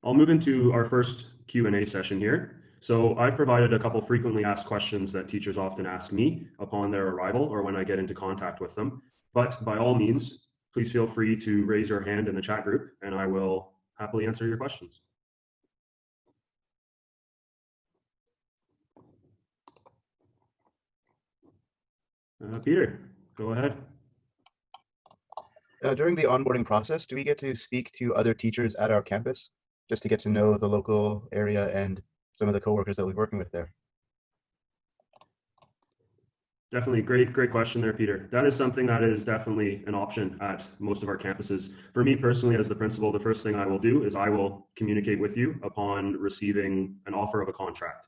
I'll move into our first Q&A session here. So I've provided a couple frequently asked questions that teachers often ask me upon their arrival or when I get into contact with them. But by all means, please feel free to raise your hand in the chat group and I will happily answer your questions. Peter, go ahead. During the onboarding process, do we get to speak to other teachers at our campus just to get to know the local area and some of the coworkers that we're working with there? Definitely, great question there, Peter. That is something that is definitely an option at most of our campuses. For me personally, as the principal, the first thing I will do is I will communicate with you upon receiving an offer of a contract.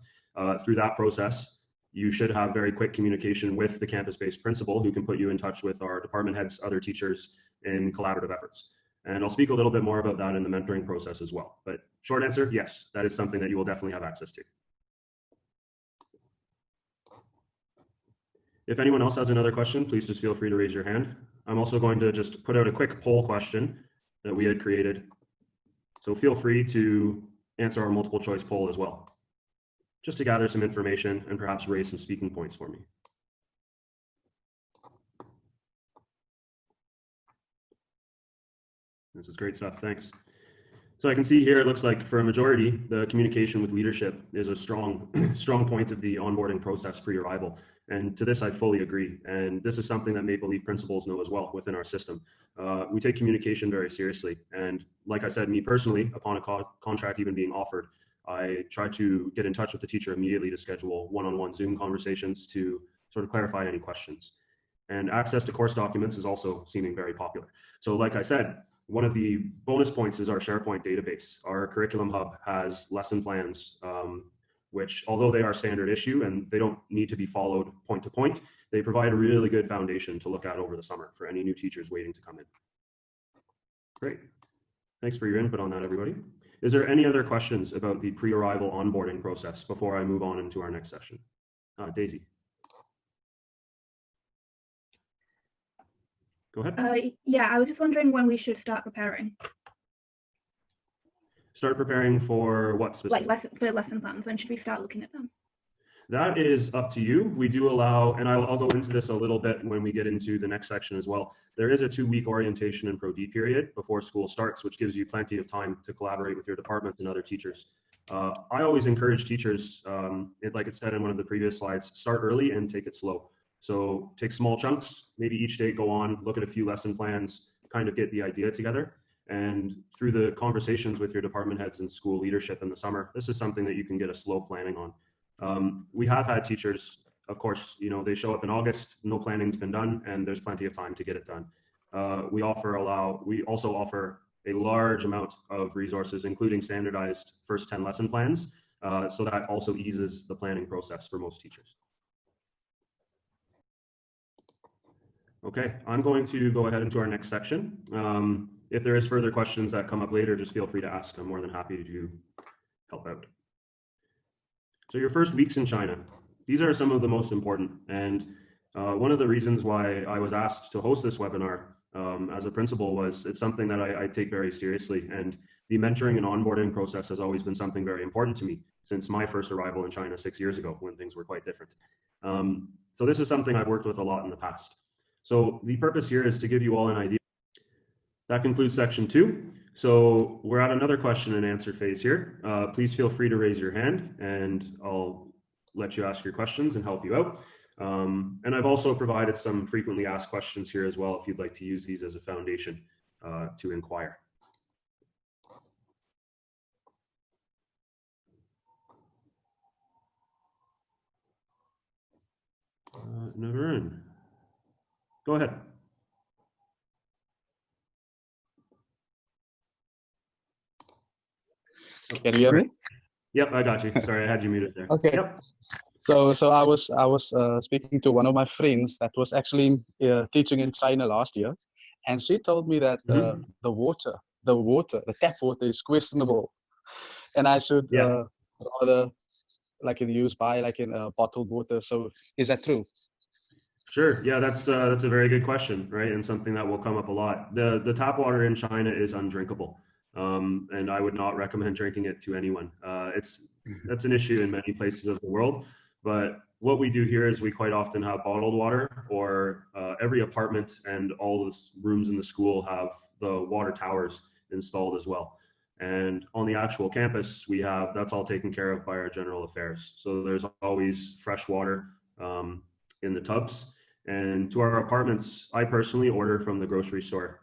Through that process, you should have very quick communication with the campus-based principal who can put you in touch with our department heads, other teachers in collaborative efforts. And I'll speak a little bit more about that in the mentoring process as well. But short answer, yes, that is something that you will definitely have access to. If anyone else has another question, please just feel free to raise your hand. I'm also going to just put out a quick poll question that we had created. So feel free to answer our multiple choice poll as well, just to gather some information and perhaps raise some speaking points for me. This is great stuff, thanks. So I can see here, it looks like for a majority, the communication with leadership is a strong point of the onboarding process pre-arrival. And to this, I fully agree. And this is something that Maple Leaf principals know as well within our system. We take communication very seriously. And like I said, me personally, upon a contract even being offered, I try to get in touch with the teacher immediately to schedule one-on-one Zoom conversations to sort of clarify any questions. And access to course documents is also seeming very popular. So like I said, one of the bonus points is our SharePoint database. Our curriculum hub has lesson plans, which although they are standard issue and they don't need to be followed point to point, they provide a really good foundation to look at over the summer for any new teachers waiting to come in. Great. Thanks for your input on that, everybody. Is there any other questions about the pre-arrival onboarding process before I move on into our next session? Daisy. Go ahead. Yeah, I was just wondering when we should start preparing. Start preparing for what specifically? Like the lesson plans, when should we start looking at them? That is up to you. We do allow, and I'll go into this a little bit when we get into the next section as well. There is a 2-week orientation and Pro D period before school starts, which gives you plenty of time to collaborate with your department and other teachers. I always encourage teachers, like it said in one of the previous slides, start early and take it slow. So take small chunks, maybe each day go on, look at a few lesson plans, kind of get the idea together. And through the conversations with your department heads and school leadership in the summer, this is something that you can get a slow planning on. We have had teachers, of course, they show up in August, no planning's been done, and there's plenty of time to get it done. We also offer a large amount of resources, including standardized first 10 lesson plans. So that also eases the planning process for most teachers. Okay, I'm going to go ahead into our next section. If there is further questions that come up later, just feel free to ask. I'm more than happy to help out. So your first weeks in China, these are some of the most important. And one of the reasons why I was asked to host this webinar as a principal was it's something that I take very seriously. And the mentoring and onboarding process has always been something very important to me since my first arrival in China 6 years ago when things were quite different. So this is something I've worked with a lot in the past. So the purpose here is to give you all an idea. That concludes section 2. So we're at another question and answer phase here. Please feel free to raise your hand and I'll let you ask your questions and help you out. And I've also provided some frequently asked questions here as well if you'd like to use these as a foundation to inquire. Naveen, go ahead. Can you hear me? Yep, I got you. Sorry, I had you muted there. Okay. Yep. So I was speaking to one of my friends that was actually teaching in China last year, and she told me that the tap water is questionable, and I should rather use bottled water. So is that true? Sure. Yeah, that's a very good question, right? And something that will come up a lot. The tap water in China is undrinkable. and I would not recommend drinking it to anyone. That's an issue in many places of the world, but what we do here is we quite often have bottled water, or every apartment and all the rooms in the school have the water towers installed as well. And on the actual campus, that's all taken care of by our general affairs. So there's always fresh water in the tubs. And to our apartments, I personally order from the grocery store,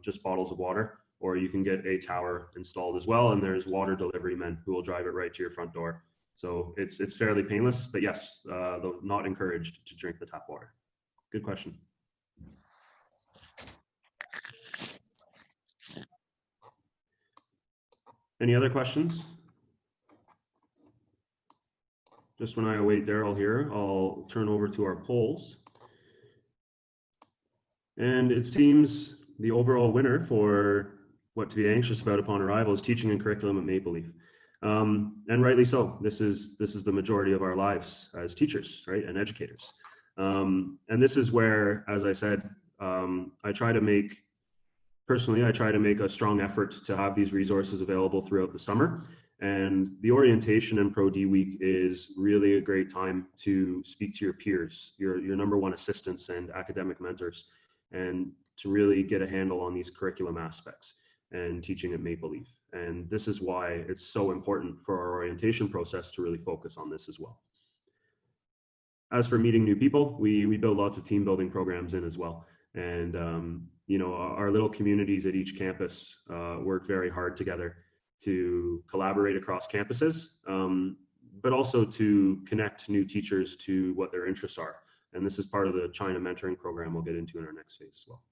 just bottles of water, or you can get a tower installed as well. And there's water delivery men who will drive it right to your front door. So it's fairly painless, but yes, though not encouraged to drink the tap water. Good question. Any other questions? Just when I await Daryl here, I'll turn over to our polls. And it seems the overall winner for what to be anxious about upon arrival is teaching and curriculum at Maple Leaf. And rightly so. This is the majority of our lives as teachers, right, and educators. And this is where, as I said, I try to make a strong effort to have these resources available throughout the summer. And the orientation and Pro D week is really a great time to speak to your peers, your number one assistants and academic mentors, and to really get a handle on these curriculum aspects and teaching at Maple Leaf. And this is why it's so important for our orientation process to really focus on this as well. As for meeting new people, we build lots of team building programs in as well. And our little communities at each campus work very hard together to collaborate across campuses, but also to connect new teachers to what their interests are. And this is part of the China mentoring program we'll get into in our next phase as well.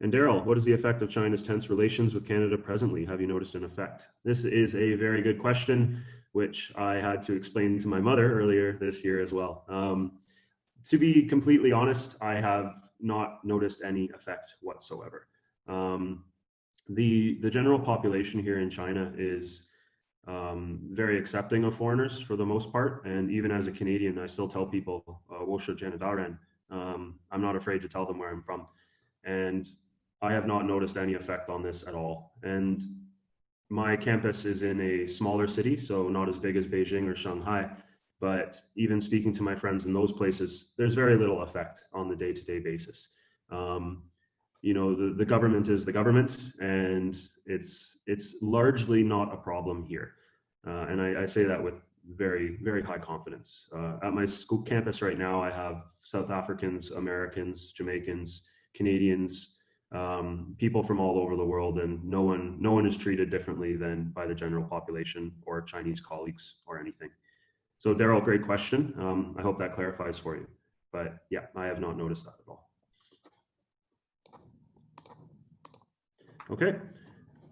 And Daryl, what is the effect of China's tense relations with Canada presently? Have you noticed an effect? This is a very good question, which I had to explain to my mother earlier this year as well. To be completely honest, I have not noticed any effect whatsoever. The general population here in China is very accepting of foreigners for the most part. And even as a Canadian, I still tell people, I'm not afraid to tell them where I'm from. And I have not noticed any effect on this at all. And my campus is in a smaller city, so not as big as Beijing or Shanghai. But even speaking to my friends in those places, there's very little effect on the day-to-day basis. The government is the government, and it's largely not a problem here. And I say that with very, very high confidence. At my school campus right now, I have South Africans, Americans, Jamaicans, Canadians, people from all over the world, and no one is treated differently than by the general population or Chinese colleagues or anything. So Daryl, great question. I hope that clarifies for you. But yeah, I have not noticed that at all. Okay,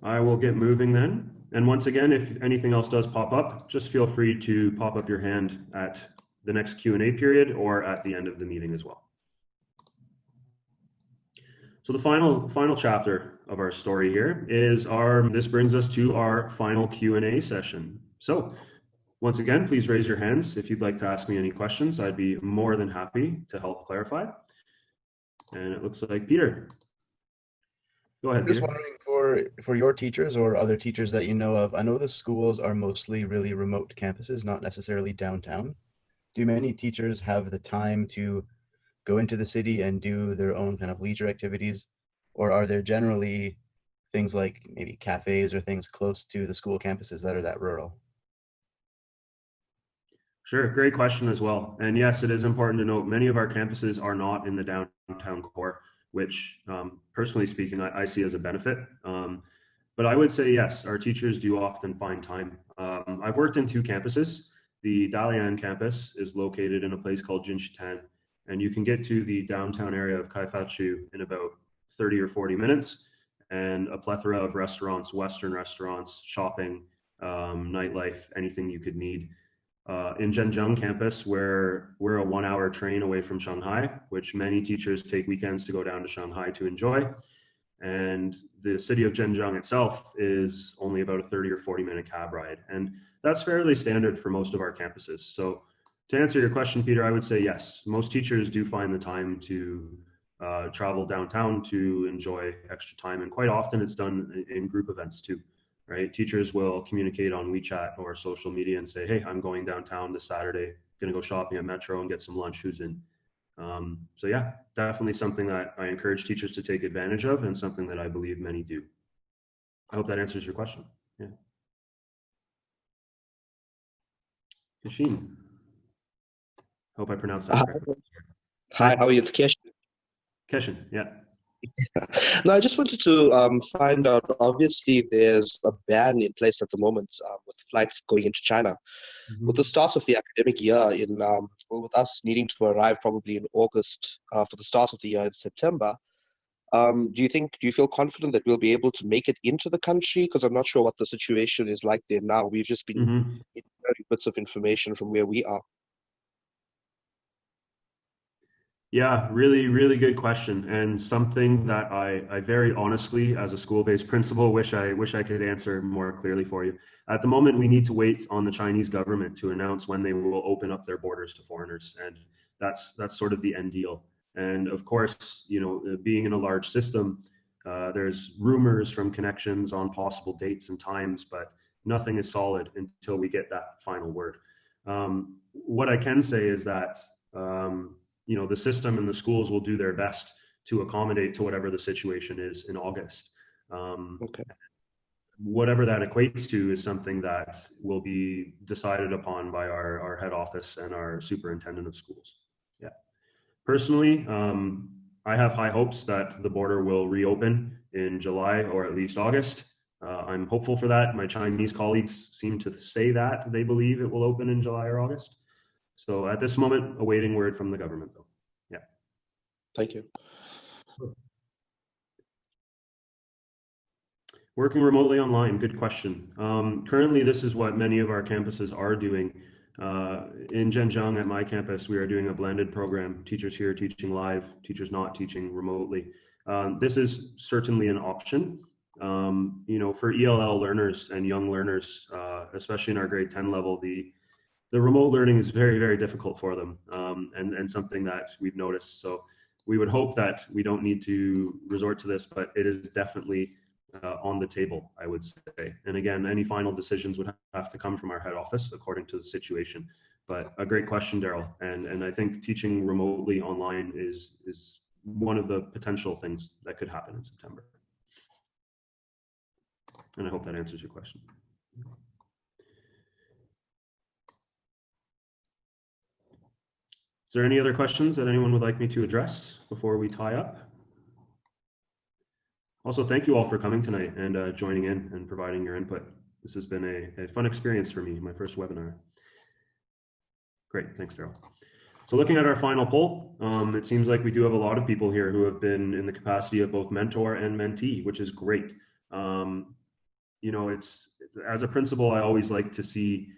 I will get moving then. And once again, if anything else does pop up, just feel free to pop up your hand at the next Q&A period or at the end of the meeting as well. So the final chapter of our story here is this brings us to our final Q&A session. So once again, please raise your hands if you'd like to ask me any questions. I'd be more than happy to help clarify. And it looks like Peter. Go ahead, Just Peter. wondering for your teachers or other teachers that you know of, I know the schools are mostly really remote campuses, not necessarily downtown. Do many teachers have the time to go into the city and do their own kind of leisure activities? Or are there generally things like maybe cafes or things close to the school campuses that are that rural? Sure, great question as well. And yes, it is important to note many of our campuses are not in the downtown core, which personally speaking, I see as a benefit. But I would say yes, our teachers do often find time. I've worked in 2 campuses. The Dalian campus is located in a place called Jinshitan, and you can get to the downtown area of Kaifachu in about 30 or 40 minutes, and a plethora of restaurants, Western restaurants, shopping, nightlife, anything you could need. In Zhenjiang campus, where we're a 1-hour train away from Shanghai, which many teachers take weekends to go down to Shanghai to enjoy. And the city of Zhenjiang itself is only about a 30 or 40-minute cab ride. And that's fairly standard for most of our campuses. So to answer your question, Peter, I would say yes. Most teachers do find the time to travel downtown to enjoy extra time. And quite often it's done in group events too, right? Teachers will communicate on WeChat or social media and say, hey, I'm going downtown this Saturday, gonna go shopping at Metro and get some lunch, who's in? So yeah, definitely something that I encourage teachers to take advantage of and something that I believe many do. I hope that answers your question. Yeah. Kashin. Hope I pronounced that correctly. Hi, how are you? It's Kesh. Keshin, yeah. No, I just wanted to find out. Obviously, there's a ban in place at the moment with flights going into China. With the start of the academic year, well, with us needing to arrive probably in August for the start of the year in September, do you feel confident that we'll be able to make it into the country? Because I'm not sure what the situation is like there now. We've just been getting bits of information from where we are. Yeah, really, really good question, and something that I very honestly, as a school-based principal, wish I could answer more clearly for you. At the moment, we need to wait on the Chinese government to announce when they will open up their borders to foreigners, and that's sort of the end deal. And of course, you know, being in a large system, there's rumors from connections on possible dates and times, but nothing is solid until we get that final word. What I can say is that you know, the system and the schools will do their best to accommodate to whatever the situation is in August. Okay. Whatever that equates to is something that will be decided upon by our head office and our superintendent of schools. Yeah. Personally, I have high hopes that the border will reopen in July or at least August. I'm hopeful for that. My Chinese colleagues seem to say that they believe it will open in July or August. So at this moment, awaiting word from the government, though. Yeah. Thank you. Working remotely online, good question. Currently, this is what many of our campuses are doing. In Zhenjiang at my campus, we are doing a blended program. Teachers here teaching live, teachers not teaching remotely. This is certainly an option. You know, for ELL learners and young learners, especially in our grade 10 level, the remote learning is very, very difficult for them, and something that we've noticed. So we would hope that we don't need to resort to this, but it is definitely on the table, I would say. And again, any final decisions would have to come from our head office according to the situation. But a great question, Daryl. And I think teaching remotely online is one of the potential things that could happen in September. And I hope that answers your question. Is there any other questions that anyone would like me to address before we tie up? Also, thank you all for coming tonight and joining in and providing your input. This has been a fun experience for me, my first webinar. Great, thanks, Daryl. So looking at our final poll, it seems like we do have a lot of people here who have been in the capacity of both mentor and mentee, which is great. You know, it's as a principal, I always like to see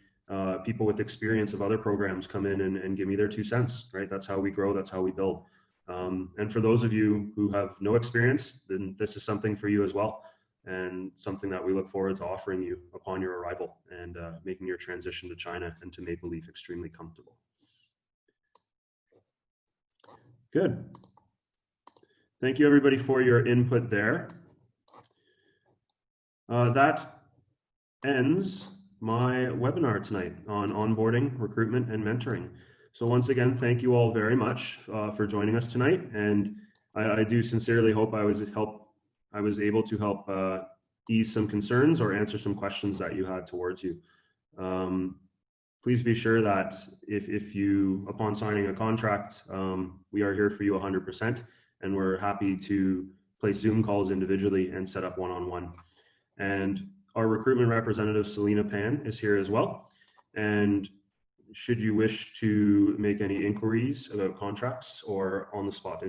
people with experience of other programs come in and give me their 2 cents, right? That's how we grow, that's how we build. And for those of you who have no experience, then this is something for you as well, and something that we look forward to offering you upon your arrival and making your transition to China and to Maple Leaf extremely comfortable. Good. Thank you everybody for your input there. That ends my webinar tonight on onboarding, recruitment, and mentoring. So once again, thank you all very much for joining us tonight. And I do sincerely hope I was able to help ease some concerns or answer some questions that you had towards you. Please be sure that if you, upon signing a contract, we are here for you 100%, and we're happy to place Zoom calls individually and set up one-on-one. And our recruitment representative, Selena Pan, is here as well. And should you wish to make any inquiries about contracts or on the spot